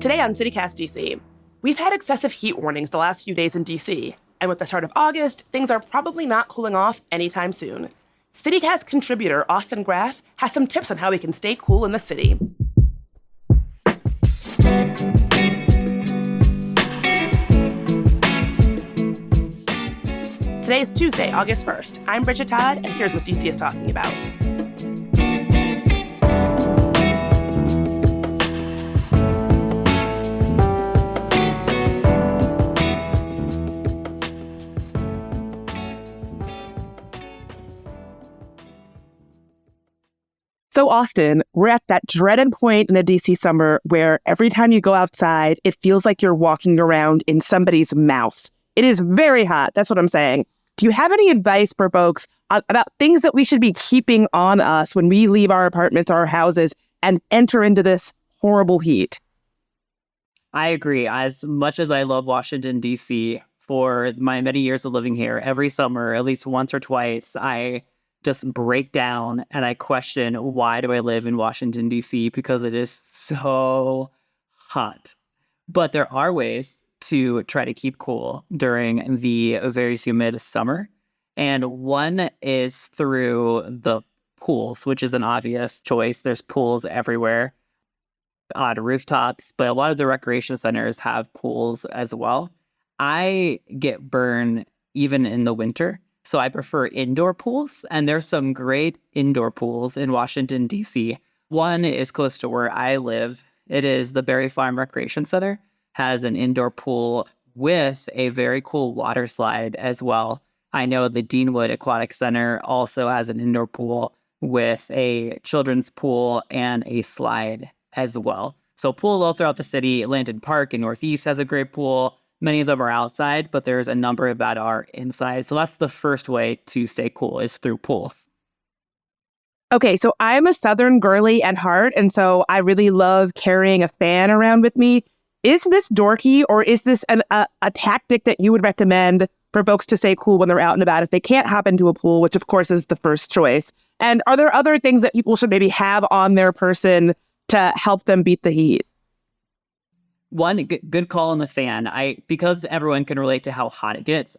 Today on CityCast DC, we've had excessive heat warnings the last few days in DC, and with the start of August, things are probably not cooling off anytime soon. CityCast contributor Austin Graff has some tips on how we can stay cool in the city. Today is Tuesday, August 1st. I'm Bridget Todd, and here's what DC is talking about. So, Austin, we're at that dreaded point in the DC summer where every time you go outside, it feels like you're walking around in somebody's mouth. It is very hot. That's what I'm saying. Do you have any advice for folks about things that we should be keeping on us when we leave our apartments or our houses and enter into this horrible heat? I agree. As much as I love Washington, D.C., for my many years of living here, every summer, at least once or twice, I just break down and I question, why do I live in Washington, D.C.? Because it is so hot. But there are ways to try to keep cool during the very humid summer. And one is through the pools, which is an obvious choice. There's pools everywhere on rooftops, but a lot of the recreation centers have pools as well. I get burned even in the winter. So I prefer indoor pools, and there's some great indoor pools in Washington, D.C. One is close to where I live. It is the Berry Farm Recreation Center, has an indoor pool with a very cool water slide as well. I know the Deanwood Aquatic Center also has an indoor pool with a children's pool and a slide as well. So pools all throughout the city. Landon Park in Northeast has a great pool. Many of them are outside, but there's a number that are inside. So that's the first way to stay cool, is through pools. Okay, so I'm a Southern girly at heart, and so I really love carrying a fan around with me. Is this dorky, or is this a tactic that you would recommend for folks to stay cool when they're out and about if they can't hop into a pool, which of course is the first choice? And are there other things that people should maybe have on their person to help them beat the heat? One good call on the fan. Because everyone can relate to how hot it gets,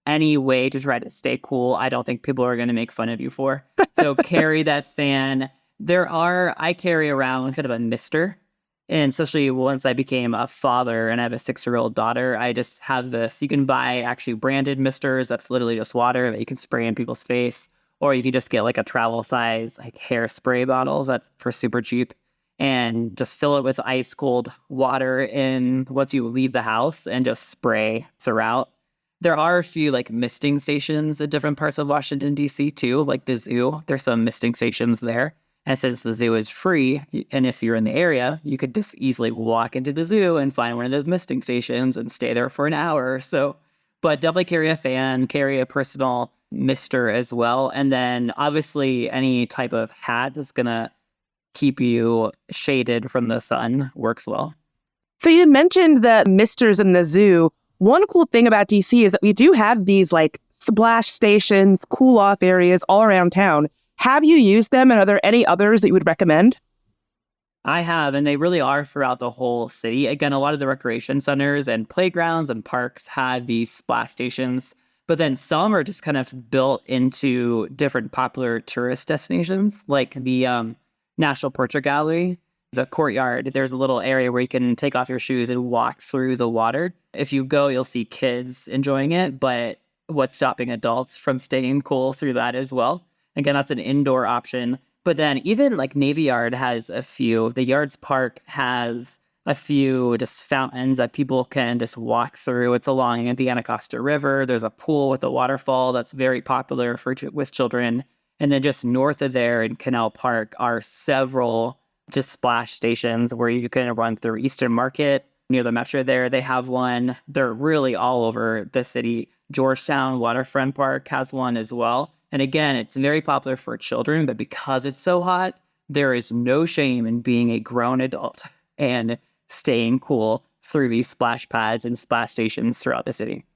any way to try to stay cool, I don't think people are going to make fun of you for. So carry that fan. I carry around kind of a mister. And especially once I became a father and I have a 6-year-old daughter, I just have this. You can buy actually branded misters. That's literally just water that you can spray in people's face. Or you can just get like a travel size like hairspray bottle that's for super cheap. And just fill it with ice cold water in once you leave the house and just spray throughout. There are a few like misting stations at different parts of Washington, D.C. too, like the zoo. There's some misting stations there. And since the zoo is free, and if you're in the area, you could just easily walk into the zoo and find one of those misting stations and stay there for an hour or so. But definitely carry a fan, carry a personal mister as well. And then obviously any type of hat that's going to keep you shaded from the sun works well. So you mentioned the misters in the zoo. One cool thing about DC is that we do have these like splash stations, cool off areas all around town. Have you used them, and are there any others that you would recommend? I have, and they really are throughout the whole city. Again, a lot of the recreation centers and playgrounds and parks have these splash stations, but then some are just kind of built into different popular tourist destinations, like the National Portrait Gallery, the courtyard. There's a little area where you can take off your shoes and walk through the water. If you go, you'll see kids enjoying it, but what's stopping adults from staying cool through that as well? Again, that's an indoor option. But then even like Navy Yard has a few. The Yards Park has a few just fountains that people can just walk through. It's along the Anacostia River. There's a pool with a waterfall that's very popular with children. And then just north of there in Canal Park are several just splash stations where you can run through Eastern Market near the Metro there. They have one. They're really all over the city. Georgetown Waterfront Park has one as well. And again, it's very popular for children, but because it's so hot, there is no shame in being a grown adult and staying cool through these splash pads and splash stations throughout the city.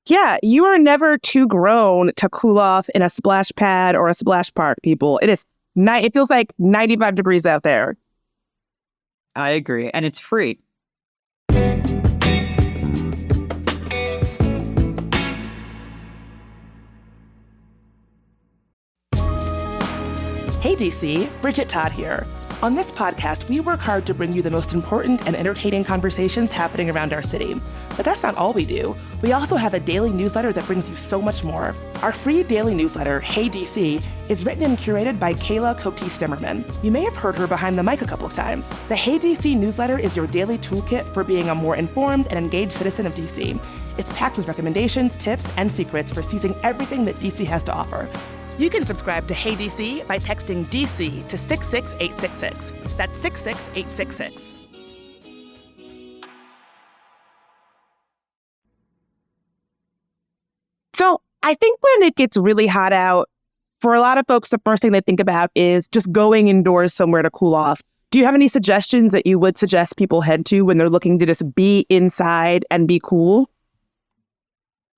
Yeah, you are never too grown to cool off in a splash pad or a splash park, people. It feels like 95 degrees out there. I agree. And it's free. Hey DC, Bridget Todd here. On this podcast, we work hard to bring you the most important and entertaining conversations happening around our city. But that's not all we do. We also have a daily newsletter that brings you so much more. Our free daily newsletter, Hey DC, is written and curated by Kayla Cote-Stemmerman. You may have heard her behind the mic a couple of times. The Hey DC newsletter is your daily toolkit for being a more informed and engaged citizen of DC. It's packed with recommendations, tips, and secrets for seizing everything that DC has to offer. You can subscribe to Hey DC by texting DC to 66866. That's 66866. So I think when it gets really hot out, for a lot of folks, the first thing they think about is just going indoors somewhere to cool off. Do you have any suggestions that you would suggest people head to when they're looking to just be inside and be cool?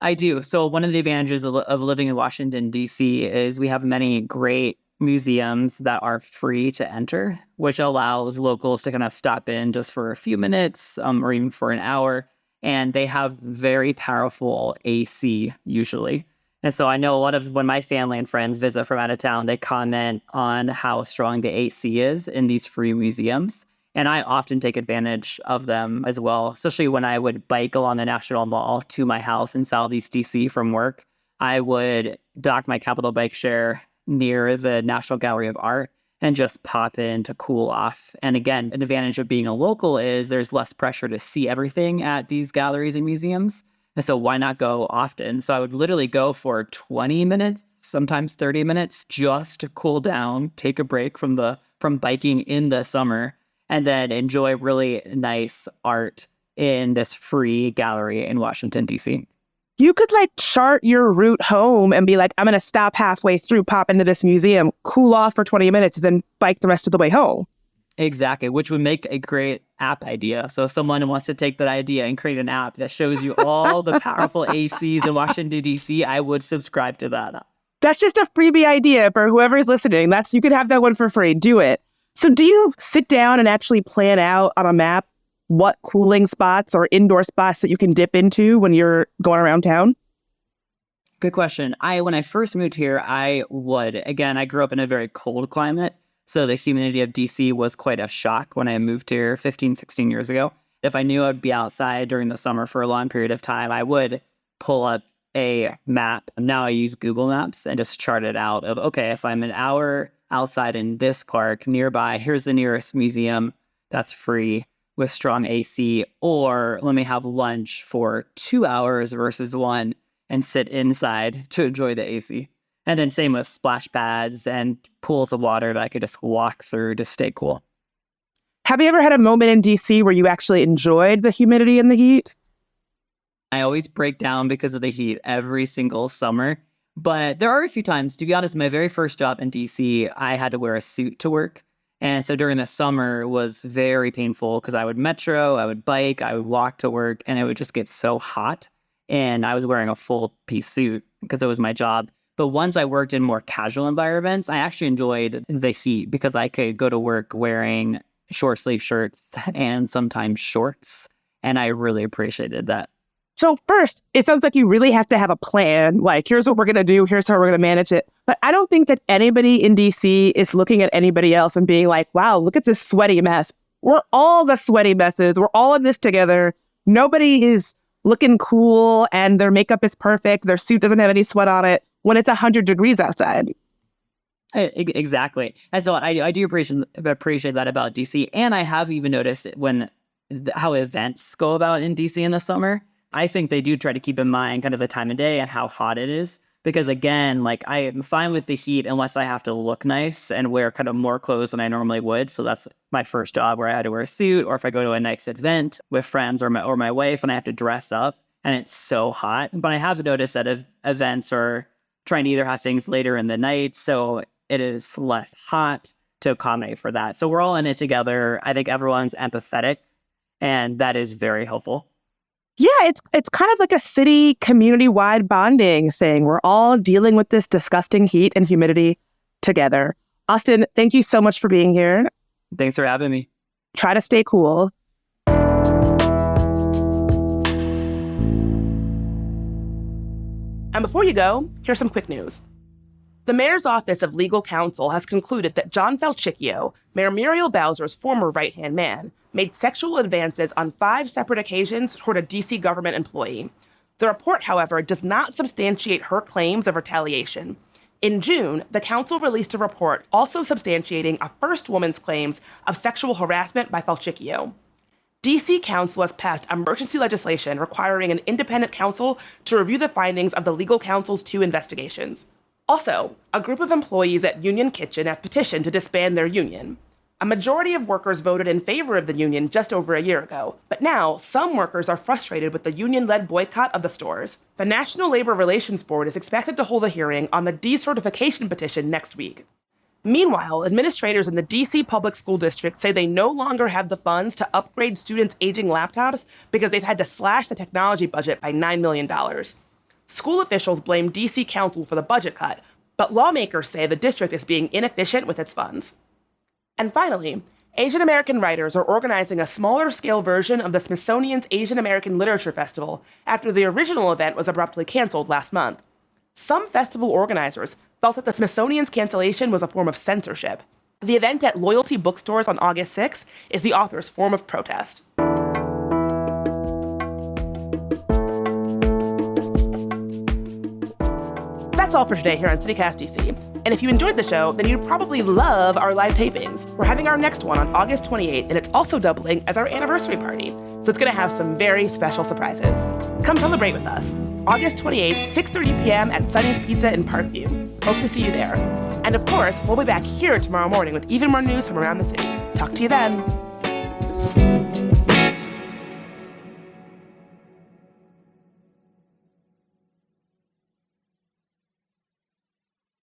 I do. So one of the advantages of living in Washington, D.C. is we have many great museums that are free to enter, which allows locals to kind of stop in just for a few minutes or even for an hour. And they have very powerful AC usually. And so I know a lot of when my family and friends visit from out of town, they comment on how strong the AC is in these free museums. And I often take advantage of them as well, especially when I would bike along the National Mall to my house in Southeast DC from work. I would dock my Capital Bike Share near the National Gallery of Art and just pop in to cool off. And again, an advantage of being a local is there's less pressure to see everything at these galleries and museums. And so why not go often? So I would literally go for 20 minutes, sometimes 30 minutes, just to cool down, take a break from biking in the summer, and then enjoy really nice art in this free gallery in Washington, D.C. You could chart your route home and be like, I'm going to stop halfway through, pop into this museum, cool off for 20 minutes, then bike the rest of the way home. Exactly, which would make a great app idea. So if someone wants to take that idea and create an app that shows you all the powerful ACs in Washington, D.C., I would subscribe to that. That's just a freebie idea for whoever's listening. You could have that one for free. Do it. So do you sit down and actually plan out on a map what cooling spots or indoor spots that you can dip into when you're going around town? Good question. When I first moved here, I would. Again, I grew up in a very cold climate, so the humidity of DC was quite a shock when I moved here 15, 16 years ago. If I knew I'd be outside during the summer for a long period of time, I would pull up a map. Now I use Google Maps and just chart it out of, okay, if I'm an hour outside in this park nearby, here's the nearest museum that's free with strong AC, or let me have lunch for 2 hours versus 1 and sit inside to enjoy the AC. And then same with splash pads and pools of water that I could just walk through to stay cool. Have you ever had a moment in DC where you actually enjoyed the humidity and the heat? I always break down because of the heat every single summer. But there are a few times, to be honest, my very first job in DC, I had to wear a suit to work. And so during the summer, it was very painful because I would metro, I would bike, I would walk to work, and it would just get so hot. And I was wearing a full piece suit because it was my job. But once I worked in more casual environments, I actually enjoyed the heat because I could go to work wearing short sleeve shirts and sometimes shorts. And I really appreciated that. So first, it sounds like you really have to have a plan. Here's what we're going to do. Here's how we're going to manage it. But I don't think that anybody in DC is looking at anybody else and being like, wow, look at this sweaty mess. We're all the sweaty messes. We're all in this together. Nobody is looking cool and their makeup is perfect. Their suit doesn't have any sweat on it when it's 100 degrees outside. Exactly. And so I do appreciate that about DC. And I have even noticed how events go about in DC in the summer. I think they do try to keep in mind kind of the time of day and how hot it is. Because again, I am fine with the heat unless I have to look nice and wear kind of more clothes than I normally would. So that's my first job where I had to wear a suit, or if I go to a nice event with friends or my wife and I have to dress up and it's so hot. But I have noticed that events are trying to either have things later in the night, so it is less hot to accommodate for that. So we're all in it together. I think everyone's empathetic, and that is very helpful. Yeah, it's kind of like a city community-wide bonding thing. We're all dealing with this disgusting heat and humidity together. Austin, thank you so much for being here. Thanks for having me. Try to stay cool. And before you go, here's some quick news. The mayor's office of legal counsel has concluded that John Falchicchio, Mayor Muriel Bowser's former right-hand man, made sexual advances on 5 separate occasions toward a D.C. government employee. The report, however, does not substantiate her claims of retaliation. In June, the council released a report also substantiating a first woman's claims of sexual harassment by Falchicchio. D.C. Council has passed emergency legislation requiring an independent counsel to review the findings of the legal counsel's 2 investigations. Also, a group of employees at Union Kitchen have petitioned to disband their union. A majority of workers voted in favor of the union just over a year ago, but now some workers are frustrated with the union-led boycott of the stores. The National Labor Relations Board is expected to hold a hearing on the decertification petition next week. Meanwhile, administrators in the D.C. Public School District say they no longer have the funds to upgrade students' aging laptops because they've had to slash the technology budget by $9 million. School officials blame D.C. Council for the budget cut, but lawmakers say the district is being inefficient with its funds. And finally, Asian American writers are organizing a smaller-scale version of the Smithsonian's Asian American Literature Festival after the original event was abruptly canceled last month. Some festival organizers felt that the Smithsonian's cancellation was a form of censorship. The event at Loyalty Bookstores on August 6th is the author's form of protest. That's all for today here on CityCast DC. And if you enjoyed the show, then you'd probably love our live tapings. We're having our next one on August 28th, and it's also doubling as our anniversary party. So it's going to have some very special surprises. Come celebrate with us. August 28th, 6:30 p.m. at Sunny's Pizza in Parkview. Hope to see you there. And of course, we'll be back here tomorrow morning with even more news from around the city. Talk to you then.